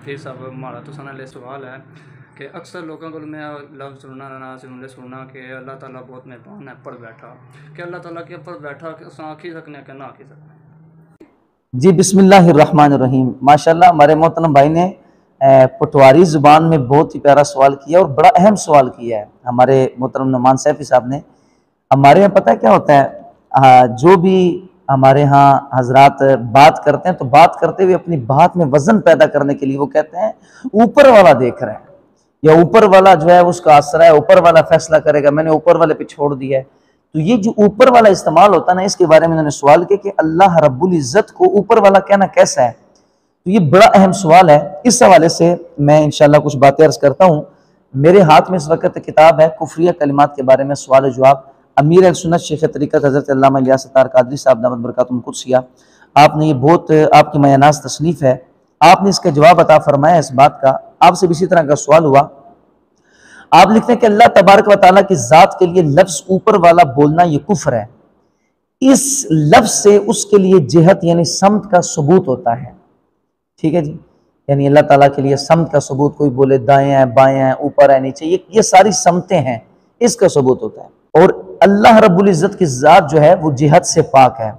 फिर सब हमारा तो सवाल सवाल है कि अक्सर लोगों को मैं लफ्ज़ सुनना कि अल्लाह ताला बहुत मेहरबान है पढ़ बैठा कि अल्लाह ताला के ऊपर बैठा आखी सकने के ना आखी सकने। जी बिस्मिल्लाहिर्रहमानिर्रहीम। माशाल्लाह हमारे मोहतरम भाई ने पटवारी ज़ुबान में बहुत ही प्यारा सवाल किया और बड़ा अहम सवाल किया है हमारे मोहतरम नुमान सैफी साहब ने। हमारे यहाँ पता है क्या होता है, जो भी हमारे यहाँ हजरात बात करते हैं तो बात करते हुए अपनी बात में वजन पैदा करने के लिए वो कहते हैं ऊपर वाला देख रहे हैं या ऊपर वाला जो है उसका आसरा है, ऊपर वाला फैसला करेगा, मैंने ऊपर वाले पे छोड़ दिया है। तो ये जो ऊपर वाला इस्तेमाल होता है ना, इसके बारे में उन्होंने सवाल किया कि अल्लाह रब्बुल इज्जत को ऊपर वाला कहना कैसा है। तो ये बड़ा अहम सवाल है। इस हवाले से मैं इंशाल्लाह कुछ बातें अर्ज करता हूँ। मेरे हाथ में इस वक्त किताब है कुफरिया कलिमात के बारे में सवाल जवाब, अमीर सुन्नत शेख तरीक़त हज़रत अल्लामा इलियास सत्तार क़ादरी साहब दामत बरकातुहुम कुद्सिया। आपने ये बहुत आपकी मयानाज़ तसनीफ है, आपने इसका जवाब अता फरमाया। इस बात का आपसे भी इसी तरह का सवाल हुआ। आप लिखते हैं कि अल्लाह तबारक व तआला की ज़ात के लिए लफ्ज़ ऊपर वाला बोलना ये कुफ्र है। इस लफ्ज़ से उसके लिए जिहत यानी समत का सबूत होता है। ठीक है जी, यानी अल्लाह ताला के लिए समत का सबूत, कोई बोले दाएं है बाएं है ऊपर है नीचे, ये सारी समतें हैं, इसका सबूत होता है। और अल्लाह रब्बुल इज्जत की ज़ात जो है वो जिहत से पाक है।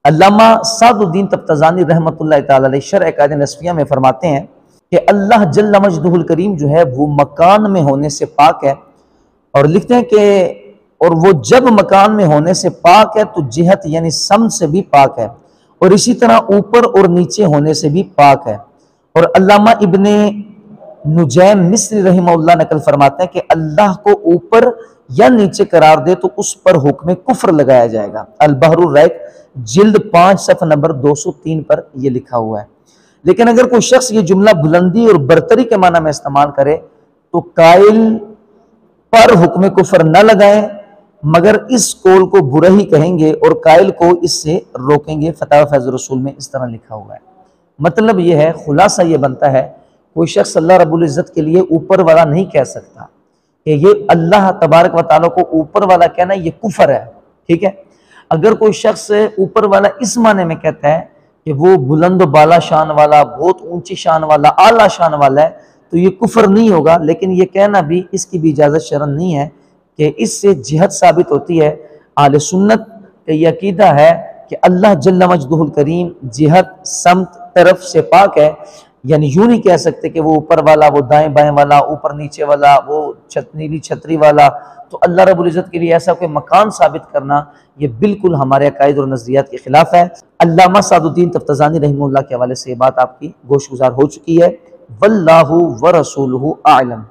अल्लामा सादुद्दीन तफ्ताज़ानी रहमतुल्लाह तआला अलैह शरह क़ाइदा नस्फिया में फरमाते हैं कि अल्लाह जल्ल मजदुहुल करीम जो है वो मकान में होने से पाक है। और लिखते हैं कि और वो जब मकान में होने से पाक है तो जिहत यानी समत से भी पाक है, और इसी तरह ऊपर और नीचे होने से भी पाक है। और अल्लामा इब्ने नुजैम मिस्री रहमहुल्लाह नकल फरमाते हैं कि अल्लाह को ऊपर या नीचे करार दे तो उस पर हुक्म कुफ्र लगाया जाएगा। अल बहरुर रैक जिल्द 5 सफ़ा नंबर 203 पर यह लिखा हुआ है। लेकिन अगर कोई शख्स ये जुमला बुलंदी और बरतरी के माना में इस्तेमाल करे तो कायल पर हुक्म कुफ्र न लगाए, मगर इस कौल को बुरा ही कहेंगे और कायल को इससे रोकेंगे। फतवा फैज़ुर रसूल में इस तरह लिखा हुआ है। मतलब यह है, खुलासा ये बनता है, कोई शख्स अल्लाह रब्बुल इज्जत के लिए ऊपर वाला नहीं कह सकता कि ये अल्लाह तबारक व तआला को ऊपर वाला कहना ये कुफ्र है। ठीक है, अगर कोई शख्स ऊपर वाला इस माने में कहता है कि वो बुलंद बाला शान वाला, बहुत ऊंची शान वाला, आला शान वाला है, तो ये कुफ्र नहीं होगा। लेकिन ये कहना भी, इसकी भी इजाज़त शरन नहीं है कि इससे जिहत साबित होती है। आले सुन्नत का ये अकीदा है कि अल्लाह जल्ल मजदुहुल करीम जिहत समत तरफ से पाक है। यानी यूं नहीं कह सकते कि वो ऊपर वाला, वो दाएं बाएं वाला, ऊपर नीचे वाला, वो नीली छतरी वाला। तो अल्लाह रब्बुल इज्जत के लिए ऐसा कोई मकान साबित करना ये बिल्कुल हमारे अकायद और नज़रियात के खिलाफ है। अल्लामा सादुद्दीन तफ्ताज़ानी रहमतुल्लाह के हवाले से ये बात आपकी गोशगुजार हो चुकी है। वल्लाहु व रसूलुहु आलम।